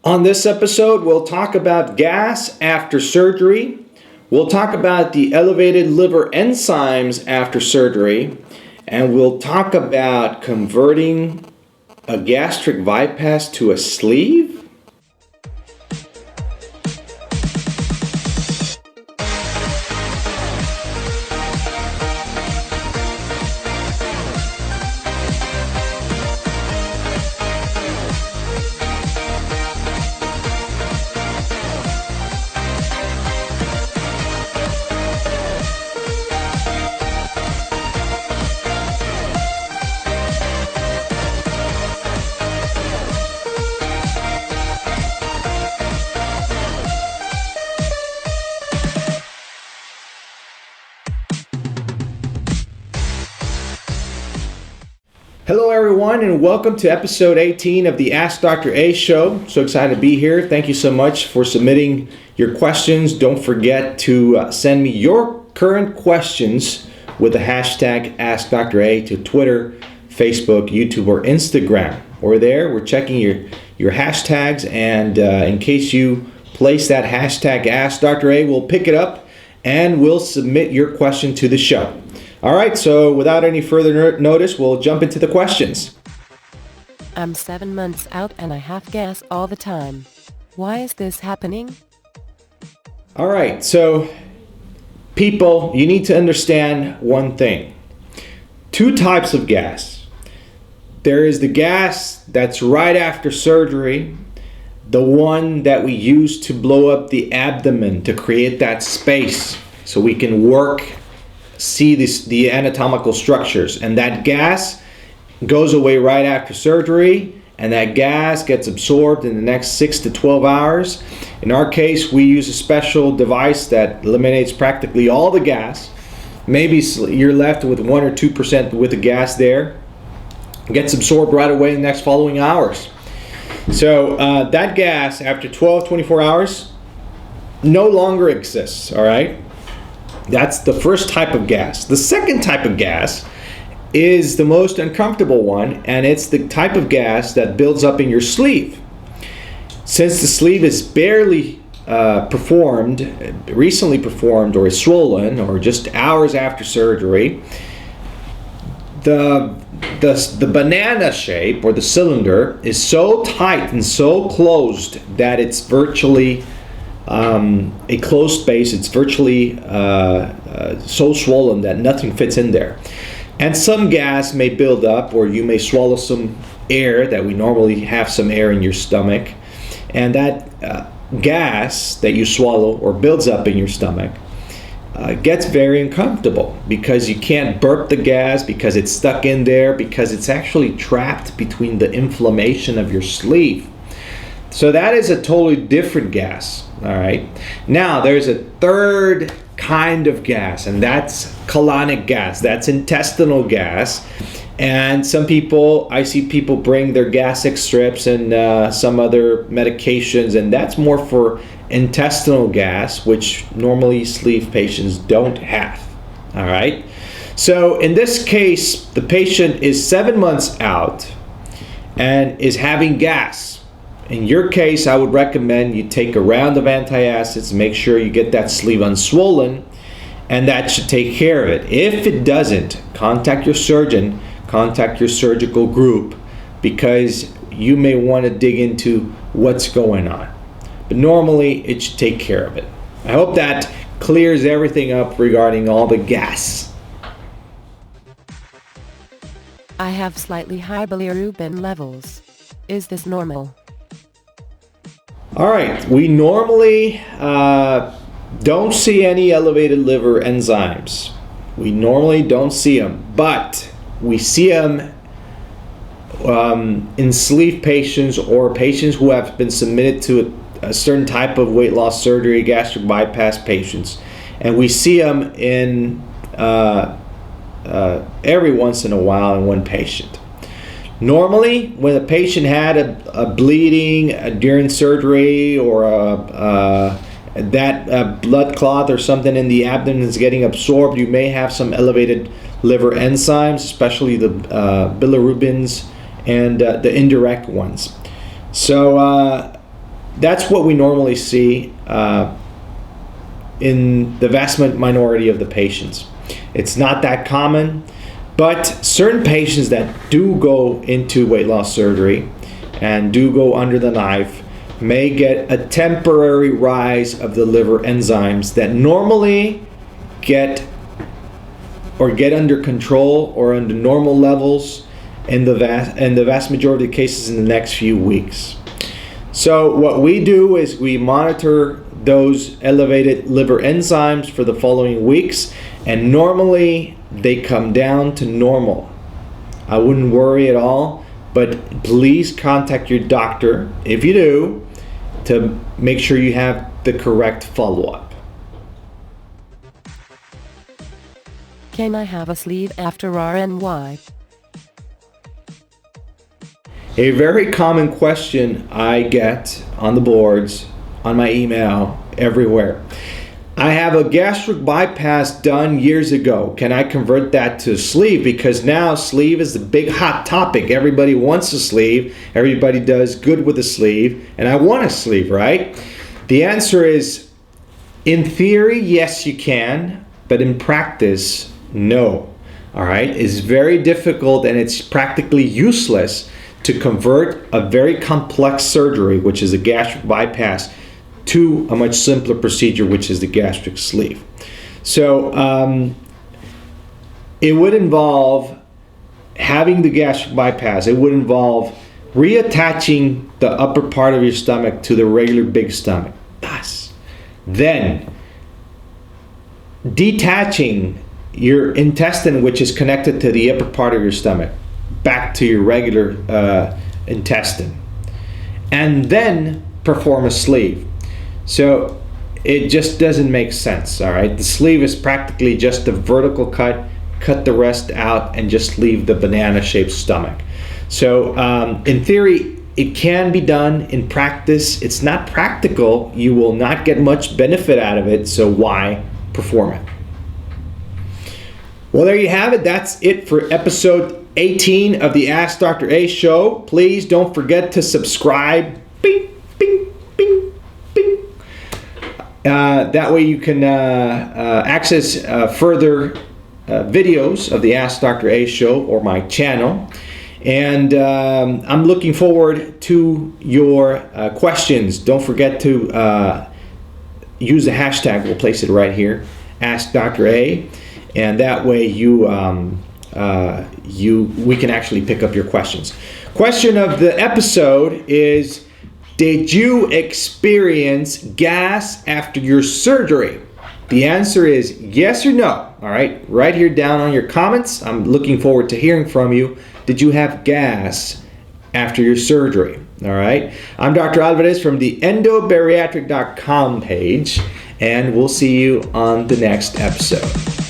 On this episode, we'll talk about gas after surgery. We'll talk about the elevated liver enzymes after surgery. And we'll talk about converting a gastric bypass to a sleeve. Hello everyone, and welcome to episode 18 of the Ask Dr. A show. So excited to be here. Thank you so much for submitting your questions. Don't forget to send me your current questions with the hashtag AskDrA to Twitter, Facebook, YouTube, or Instagram. We're there. We're checking your hashtags, and in case you place that hashtag AskDrA, we'll pick it up and we'll submit your question to the show. All right, so without any further notice, we'll jump into the questions. I'm 7 months out and I have gas all the time. Why is this happening? All right, so people, you need to understand one thing. Two types of gas. There is the gas that's right after surgery, the one that we use to blow up the abdomen to create that space so we can see the anatomical structures, and that gas goes away right after surgery, and that gas gets absorbed in the next 6 to 12 hours. In our case, we use a special device that eliminates practically all the gas. Maybe you're left with 1 or 2% with the gas there. It gets absorbed right away in the next following hours. So that gas after 24 hours no longer exists. All right, that's the first type of gas. The second type of gas is the most uncomfortable one, and it's the type of gas that builds up in your sleeve. Since the sleeve is barely recently performed, or is swollen, or just hours after surgery, the banana shape, or the cylinder, is so tight and so closed that it's virtually a closed space. It's virtually so swollen that nothing fits in there. And some gas may build up, or you may swallow some air, that we normally have some air in your stomach. And that gas that you swallow or builds up in your stomach gets very uncomfortable, because you can't burp the gas, because it's stuck in there, because it's actually trapped between the inflammation of your sleeve. So that is a totally different gas. All right. Now there's a third kind of gas, and that's colonic gas. That's intestinal gas. And I see people bring their gastric strips and some other medications, and that's more for intestinal gas, which normally sleeve patients don't have. All right. So in this case, the patient is 7 months out and is having gas. In your case, I would recommend you take a round of antacids, make sure you get that sleeve unswollen, and that should take care of it. If it doesn't, contact your surgeon, contact your surgical group, because you may want to dig into what's going on. But normally, it should take care of it. I hope that clears everything up regarding all the gas. I have slightly high bilirubin levels. Is this normal? All right, we normally don't see any elevated liver enzymes. We normally don't see them, but we see them in sleeve patients, or patients who have been submitted to a certain type of weight loss surgery, gastric bypass patients. And we see them in every once in a while in one patient. Normally, when a patient had a bleeding during surgery, or that blood clot or something in the abdomen is getting absorbed, you may have some elevated liver enzymes, especially the bilirubins and the indirect ones. So that's what we normally see in the vast minority of the patients. It's not that common, but certain patients that do go into weight loss surgery and do go under the knife may get a temporary rise of the liver enzymes that normally get under control or under normal levels in the vast majority of cases in the next few weeks. So what we do is we monitor those elevated liver enzymes for the following weeks, and normally they come down to normal. I wouldn't worry at all, but please contact your doctor, if you do, to make sure you have the correct follow-up. Can I have a sleeve after RNY? A very common question I get on the boards, on my email, everywhere. I have a gastric bypass done years ago. Can I convert that to sleeve? Because now sleeve is the big hot topic. Everybody wants a sleeve. Everybody does good with a sleeve. And I want a sleeve, right? The answer is, in theory, yes, you can. But in practice, no. All right? It's very difficult and it's practically useless to convert a very complex surgery, which is a gastric bypass, to a much simpler procedure, which is the gastric sleeve. So it would involve having the gastric bypass. It would involve reattaching the upper part of your stomach to the regular big stomach. Thus, then detaching your intestine, which is connected to the upper part of your stomach, back to your regular intestine, and then perform a sleeve. So it just doesn't make sense. All right, the sleeve is practically just a vertical cut the rest out, and just leave the banana-shaped stomach. So in theory, it can be done. In practice, it's not practical. You will not get much benefit out of it, so why perform it? Well, there you have it. That's it for episode 18 of the Ask Dr. A show. Please don't forget to subscribe. Bing, bing, bing, bing. That way you can access further videos of the Ask Dr. A show or my channel. And I'm looking forward to your questions. Don't forget to use the hashtag. We'll place it right here, Ask Dr. A. And that way we can actually pick up your questions. Question of the episode is, did you experience gas after your surgery? The answer is yes or no. All right, right here down on your comments. I'm looking forward to hearing from you. Did you have gas after your surgery? All right. I'm Dr. Alvarez from the endobariatric.com page, and we'll see you on the next episode.